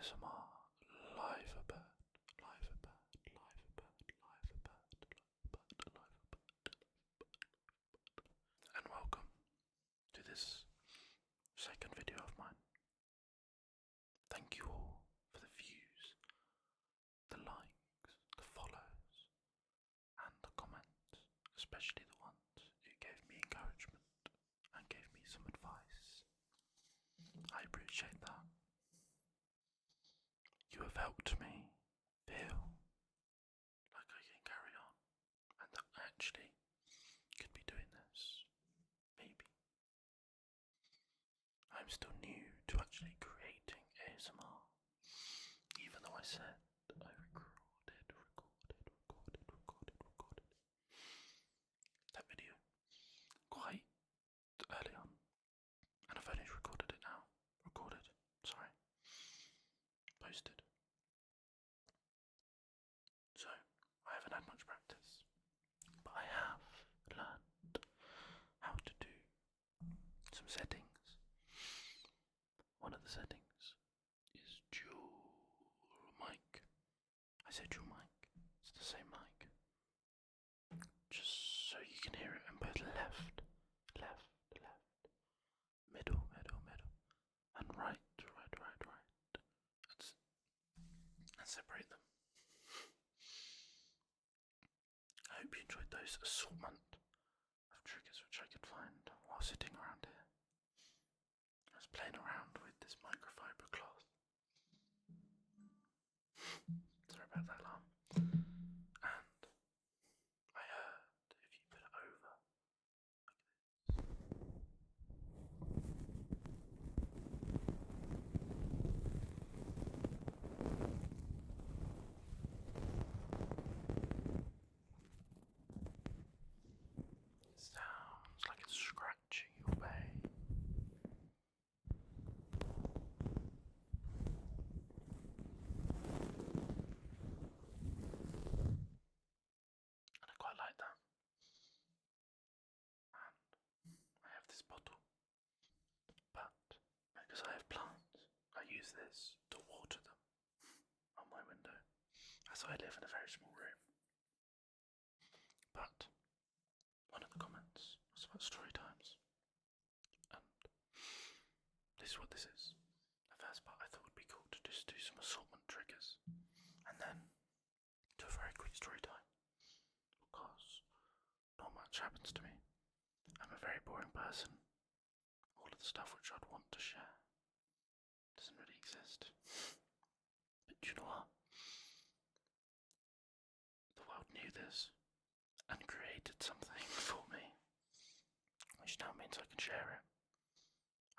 ASMR live a bird, live a bird, live a bird, live a bird, live a bird, live a bird, and welcome to this second video of mine. Thank you all for the views, the likes, the follows, and the comments, especially the ones who gave me encouragement and gave me some advice. I appreciate that. You have helped me feel like I can carry on and that I actually could be doing this. Maybe. I'm still new to actually creating ASMR, even though I said I recorded that video quite early on, and I've only recorded it now. Posted. So, I haven't had much practice, but I have learned how to do some settings. One of the settings is dual mic. I say dual mic, it's the same mic. Just so you can hear it in both left, middle, and right. And separate them. I hope you enjoyed those assortment of triggers which I could find while sitting around here. I was playing around with this microfiber cloth. Sorry about that alarm. And I heard if you put it over it sounds like it's scratching your bay. And I quite like that. And I have this bottle, but because I have plants, I use this to water them on my window, as I live in a very small room. But one of the comments was about story times, and this is what this is. The first part I thought would be cool to just do some assortment triggers, and then do a very quick story time, because not much happens to me. I'm a very boring person. All of the stuff which I'd want to share doesn't really exist. But you know what? The world knew this and created something for me, which now means I can share it.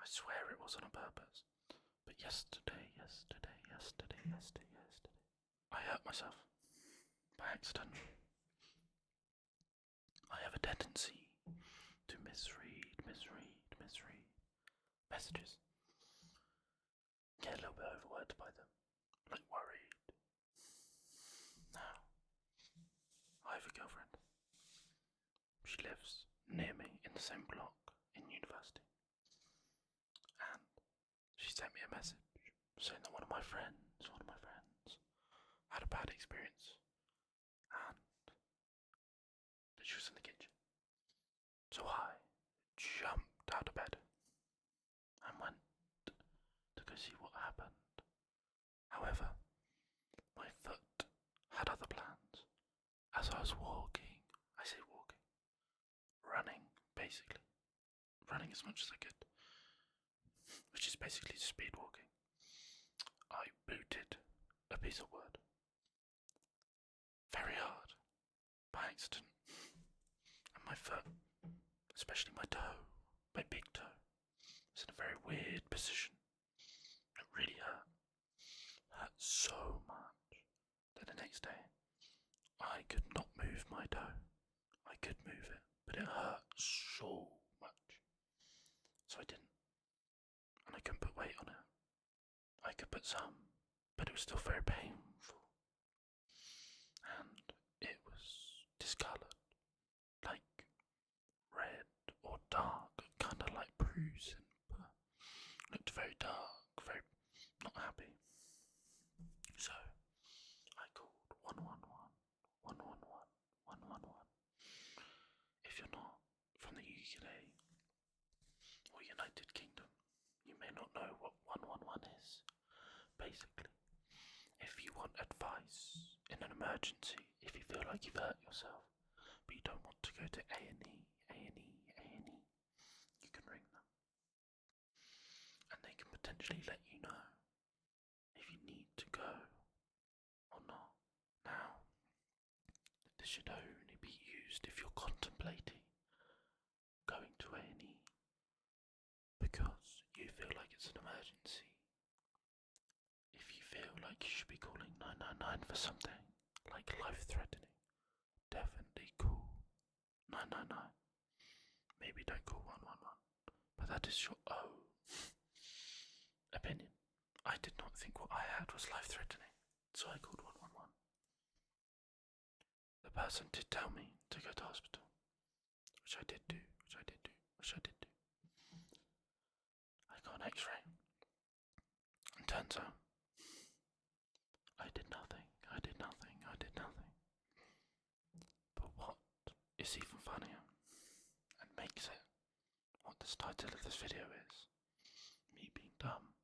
I swear it wasn't on purpose, but yesterday, I hurt myself by accident. I have a tendency to misread messages. Get a little bit overwhelmed by them, like worried. Now, I have a girlfriend. She lives near me in the same block in university. And she sent me a message saying that one of my friends had a bad experience and that she was in the kitchen. So I jumped out of bed and went to go see what happened. However, my foot had other plans. As I was walking, running basically. Running as much as I could, which is basically speed walking. I booted a piece of wood very hard by accident, and my foot, especially my toe, my big toe, was in a very weird position. It really hurt so much that the next day I could not move my toe. I could move it, but it hurt so much. So I didn't, and I couldn't put weight on it. I could put some, but it was still very painful. And it was discoloured, like red or dark, kind of like bruising, but looked very dark, very not happy. not know what 111 is. Basically, if you want advice in an emergency, if you feel like you've hurt yourself, but you don't want to go to A&E, you can ring them. And they can potentially let you know if you need to go or not. Now, this should only be used if you're contemplating going to A&E because you feel like it's an emergency. If you feel like you should be calling 999 for something like life-threatening, definitely call 999. Maybe don't call 111, but that is your own opinion. I did not think what I had was life-threatening, so I called 111. The person did tell me to go to hospital, which I did do. I got an x-ray, and turns out I did nothing. But what is even funnier, and makes it what this title of this video is, me being dumb,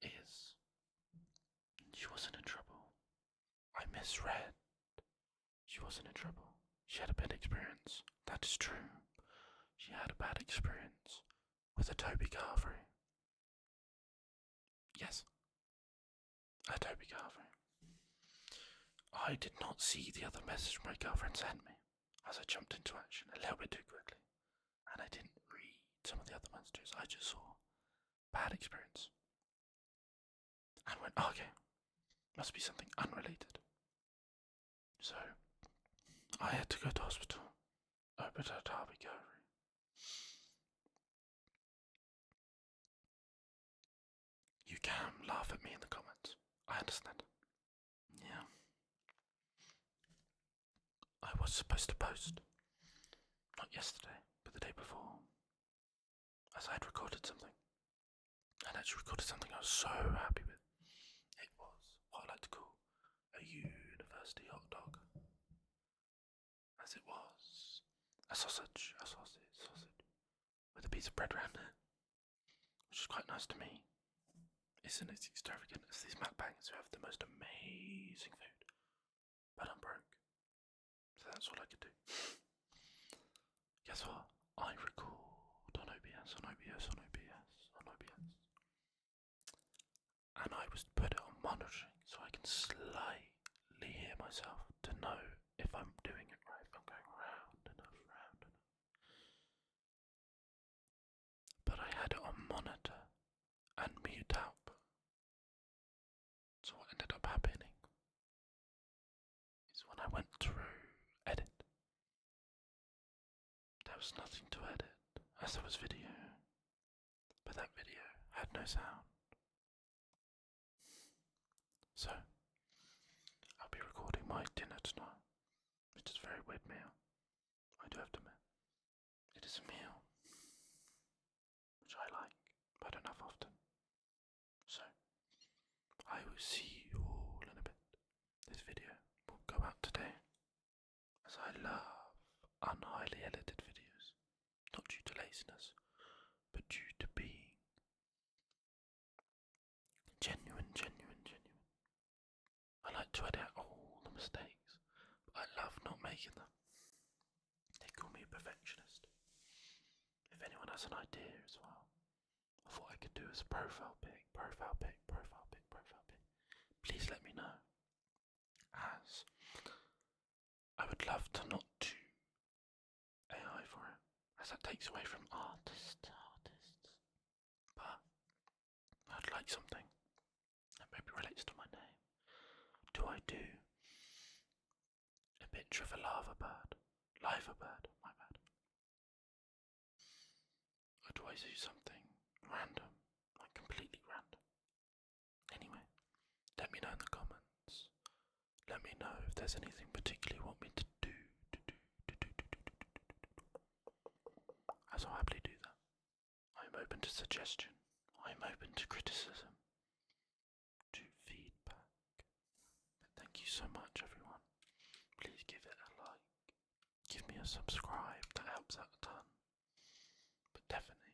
is she wasn't in trouble. I misread. She wasn't in trouble. She had a bad experience. That is true. She had a bad experience with a Toby Carvery. Yes, a Toby Carvery. I did not see the other message my girlfriend sent me, as I jumped into action a little bit too quickly, and I didn't read some of the other messages. I just saw bad experience and went, okay, must be something unrelated. So I had to go to hospital, open a Toby Carvery. You can laugh at me in the comments. I understand. Yeah. I was supposed to post, not yesterday, but the day before, as I had recorded something. I'd actually recorded something I was so happy with. It was what I like to call a university hot dog. As it was a sausage, with a piece of bread around it, which is quite nice to me. Isn't it extravagant? It's these mukbangs who have the most amazing food, but I'm broke. So that's all I could do. Guess what? I record on OBS. And I was put it on monitoring so I can slightly hear myself to know if I'm doing it right, if I'm going round enough. But I had it on monitor and mute up. So what ended up happening is when I went through edit, there was nothing to edit, as there was video, but that video had no sound. So, I'll be recording my dinner tonight, which is a very weird meal, I do have to admit. It is a meal which I like, but I don't have often. So, I will see you all in a bit. This video will go out today, as I love unhighly edited videos, not due to laziness, but due to being genuine. I like to edit all the mistakes, but I love not making them. They call me a perfectionist. If anyone has an idea as well of what I could do as a profile pic, please let me know, as I would love to not do AI for it, as that takes away from artists. But I'd like something that maybe relates to my name. Do I do a picture of a liver bird, my bad? Or do I do something random, like completely random? Anyway, let me know in the comments. Let me know if there's anything particularly you want me to do. As I'll happily do that. I'm open to suggestion. I'm open to criticism. To feedback. But thank you so much, everyone. Please give it a like. Give me a subscribe. That helps out a ton. But definitely